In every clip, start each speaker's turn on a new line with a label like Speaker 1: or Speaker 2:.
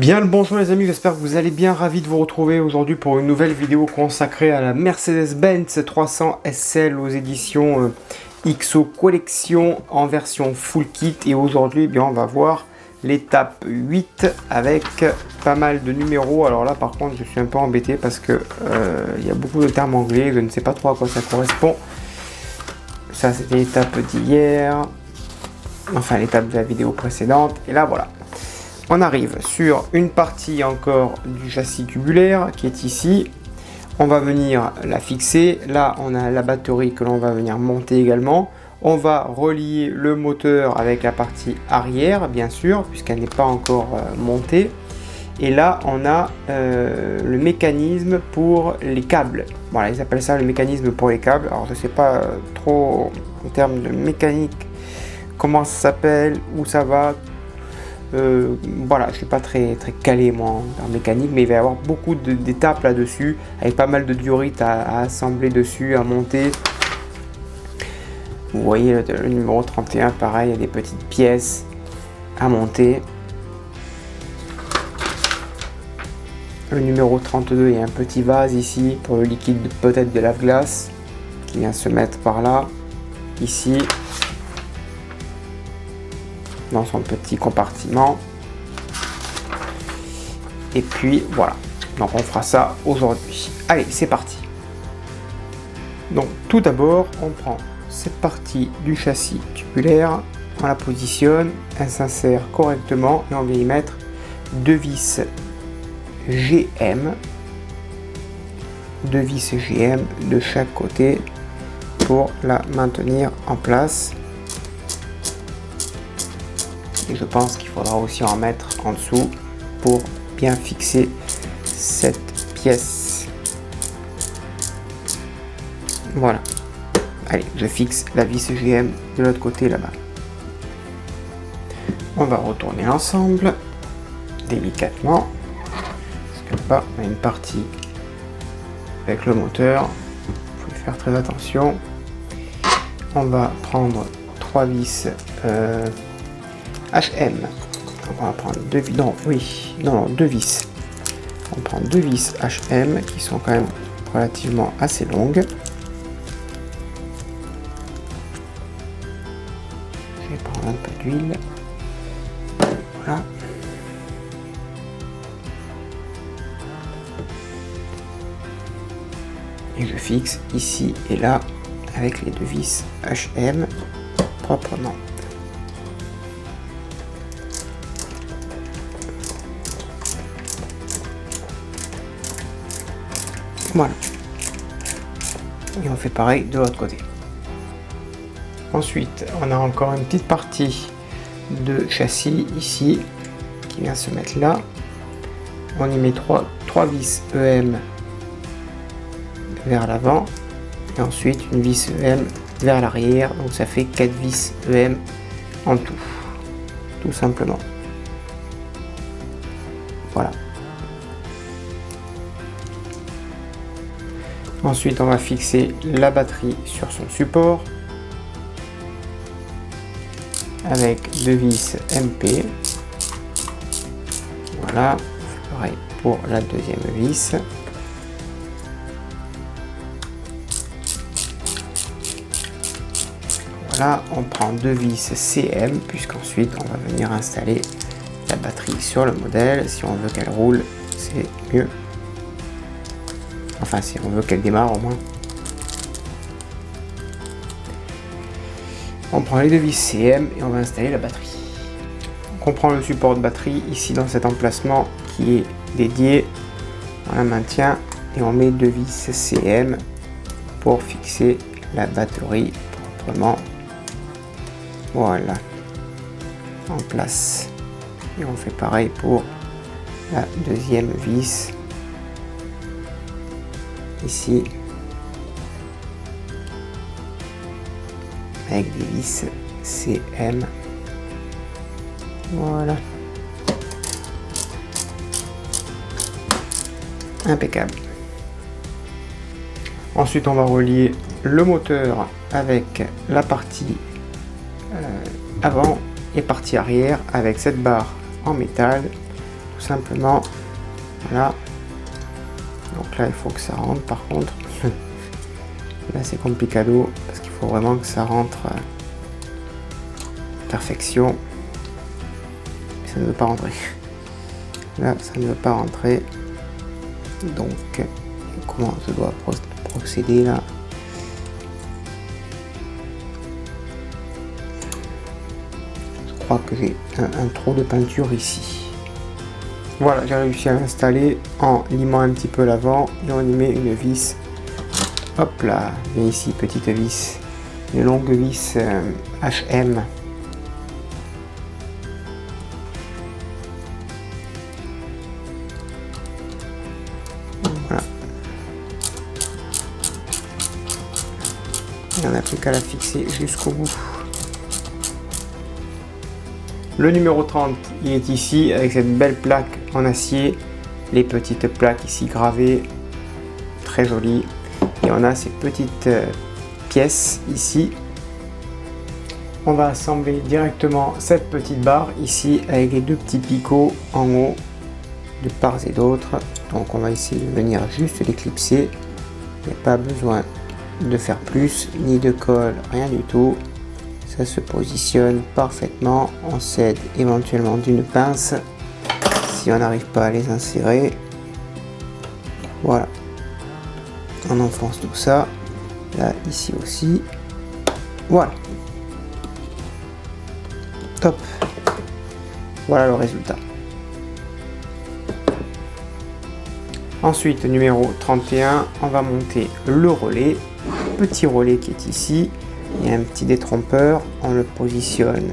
Speaker 1: Bien le bonjour les amis, j'espère que vous allez bien, ravi de vous retrouver aujourd'hui pour une nouvelle vidéo consacrée à la Mercedes-Benz 300 SL aux éditions XO Collection en version full kit. Et aujourd'hui on va voir l'étape 8 avec pas mal de numéros. Alors là par contre je suis un peu embêté parce que il y a beaucoup de termes anglais, je ne sais pas trop à quoi ça correspond. Ça c'était l'étape d'hier, enfin l'étape de la vidéo précédente, et là voilà. On arrive sur une partie encore du châssis tubulaire qui est ici. On va venir la fixer. Là, on a la batterie que l'on va venir monter également. On va relier le moteur avec la partie arrière, bien sûr, puisqu'elle n'est pas encore montée. Et là, on a le mécanisme pour les câbles. Voilà, ils appellent ça le mécanisme pour les câbles. Alors, je ne sais pas trop en termes de mécanique comment ça s'appelle, où ça va. Voilà, je suis pas très calé moi en mécanique, mais il va y avoir beaucoup d'étapes là-dessus, avec pas mal de diorites à assembler dessus, à monter. Vous voyez le numéro 31, pareil, il y a des petites pièces à monter. Le numéro 32, il y a un petit vase ici pour le liquide, peut-être de lave-glace, qui vient se mettre par là, ici, dans son petit compartiment. Et puis voilà, donc on fera ça aujourd'hui. Allez, c'est parti. Donc tout d'abord on prend cette partie du châssis tubulaire, on la positionne, elle s'insère correctement et on vient y mettre deux vis GM de chaque côté pour la maintenir en place. Et je pense qu'il faudra aussi en mettre en dessous pour bien fixer cette pièce. Voilà. Allez, je fixe la vis GM de l'autre côté là-bas. On va retourner l'ensemble délicatement. Parce que là, on a une partie avec le moteur. Il faut faire très attention. On va prendre trois vis HM. Donc on va prendre deux vis. Deux vis. On prend deux vis HM qui sont quand même relativement assez longues. Je vais prendre un peu d'huile. Voilà. Et je fixe ici et là avec les deux vis HM proprement. Voilà. Et on fait pareil de l'autre côté. Ensuite, on a encore une petite partie de châssis ici qui vient se mettre là. On y met trois vis EM vers l'avant et ensuite une vis EM vers l'arrière. Donc ça fait 4 vis EM en tout simplement. Voilà. Ensuite, on va fixer la batterie sur son support avec deux vis MP. Voilà, pareil pour la deuxième vis. Voilà, on prend deux vis CM puisqu'ensuite on va venir installer la batterie sur le modèle. Si on veut qu'elle roule, c'est mieux. Enfin, si on veut qu'elle démarre au moins. On prend les deux vis CM et on va installer la batterie. Donc on prend le support de batterie ici dans cet emplacement qui est dédié. On la maintient et on met deux vis CM pour fixer la batterie proprement. Voilà. En place. Et on fait pareil pour la deuxième vis. Ici avec des vis CM. Voilà, impeccable. Ensuite on va relier le moteur avec la partie avant et partie arrière avec cette barre en métal. Tout simplement. Voilà. Donc là il faut que ça rentre par contre. Là c'est complicado parce qu'il faut vraiment que ça rentre perfection. Ça ne veut pas rentrer. Là ça ne veut pas rentrer. Donc comment je dois procéder là? Je crois que j'ai un trou de peinture ici. Voilà, j'ai réussi à l'installer en limant un petit peu l'avant et on y met une vis. Hop là, et ici petite vis, une longue vis HM. Voilà. Et on n'a plus qu'à la fixer jusqu'au bout. Le numéro 30, il est ici avec cette belle plaque en acier, les petites plaques ici gravées, très jolies. Et on a ces petites pièces ici. On va assembler directement cette petite barre ici avec les deux petits picots en haut de part et d'autre. Donc on va essayer de venir juste l'éclipser. Il n'y a pas besoin de faire plus, ni de colle, rien du tout. Ça se positionne parfaitement. On s'aide éventuellement d'une pince si on n'arrive pas à les insérer. Voilà. On enfonce tout ça. Là, ici aussi. Voilà. Top. Voilà le résultat. Ensuite, numéro 31, on va monter le relais. Petit relais qui est ici. Il y a un petit détrompeur, on le positionne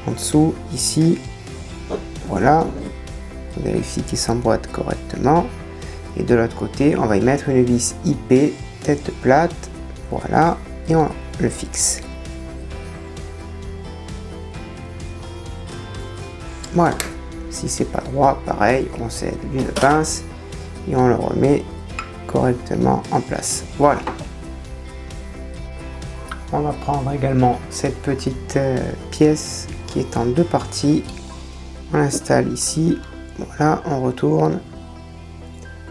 Speaker 1: en dessous, ici, voilà, on vérifie qu'il s'emboîte correctement, et de l'autre côté, on va y mettre une vis IP, tête plate, voilà, et on le fixe. Voilà, si c'est pas droit, pareil, on s'aide d'une pince, et on le remet correctement en place, voilà. On va prendre également cette petite pièce qui est en deux parties. On l'installe ici. Voilà, on retourne.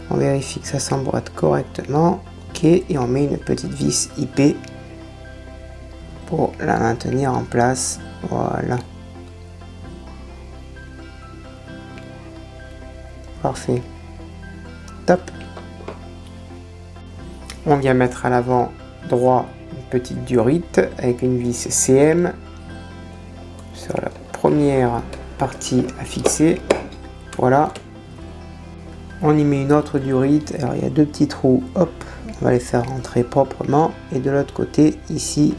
Speaker 1: On vérifie que ça s'emboîte correctement. Ok, et on met une petite vis IP pour la maintenir en place. Voilà. Parfait. Top. On vient mettre à l'avant droit petite durite avec une vis CM sur la première partie à fixer. Voilà, on y met une autre durite. Alors il y a deux petits trous, hop, on va les faire rentrer proprement, et de l'autre côté ici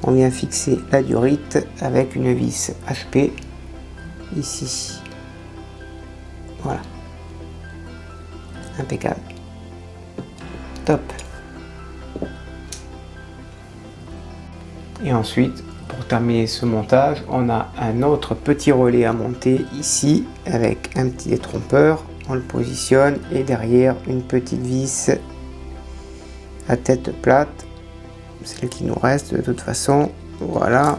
Speaker 1: on vient fixer la durite avec une vis HP ici. Voilà, impeccable, top. Et ensuite, pour terminer ce montage, on a un autre petit relais à monter ici avec un petit détrompeur. On le positionne et derrière une petite vis à tête plate, celle qui nous reste de toute façon. Voilà.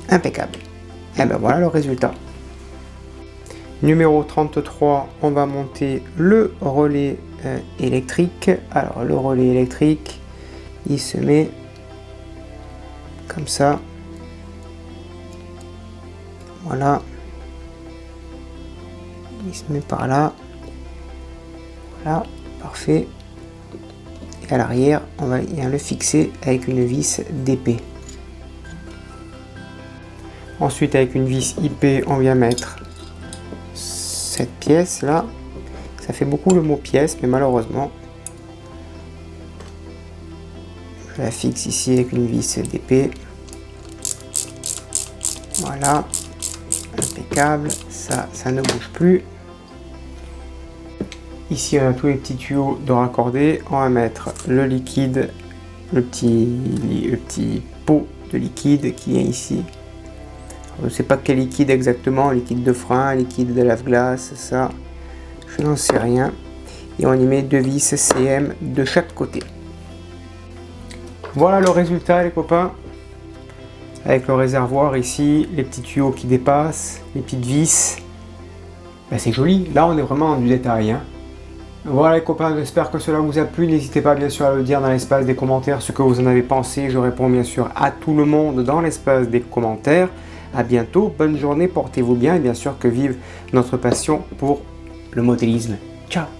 Speaker 1: Impeccable. Et ben voilà le résultat. Numéro 33, on va monter le relais électrique. Alors le relais électrique, il se met comme ça. Voilà. Il se met par là. Voilà, parfait. Et à l'arrière, on va bien le fixer avec une vis d'épée. Ensuite, avec une vis IP, on vient mettre cette pièce là. Ça fait beaucoup le mot pièce, mais malheureusement je la fixe ici avec une vis d'épée. Voilà, impeccable. Ça ne bouge plus. Ici on a tous les petits tuyaux de raccordés. On va mettre le liquide, le petit pot de liquide qui est ici. Je ne sais pas quel liquide exactement, liquide de frein, liquide de lave-glace, ça, je n'en sais rien. Et on y met deux vis CM de chaque côté. Voilà le résultat les copains. avec le réservoir ici, les petits tuyaux qui dépassent, les petites vis. Ben, c'est joli, là on est vraiment dans du détail. Hein. Voilà les copains, j'espère que cela vous a plu. N'hésitez pas bien sûr à le dire dans l'espace des commentaires ce que vous en avez pensé. Je réponds bien sûr à tout le monde dans l'espace des commentaires. A bientôt, bonne journée, portez-vous bien et bien sûr que vive notre passion pour le modélisme. Ciao.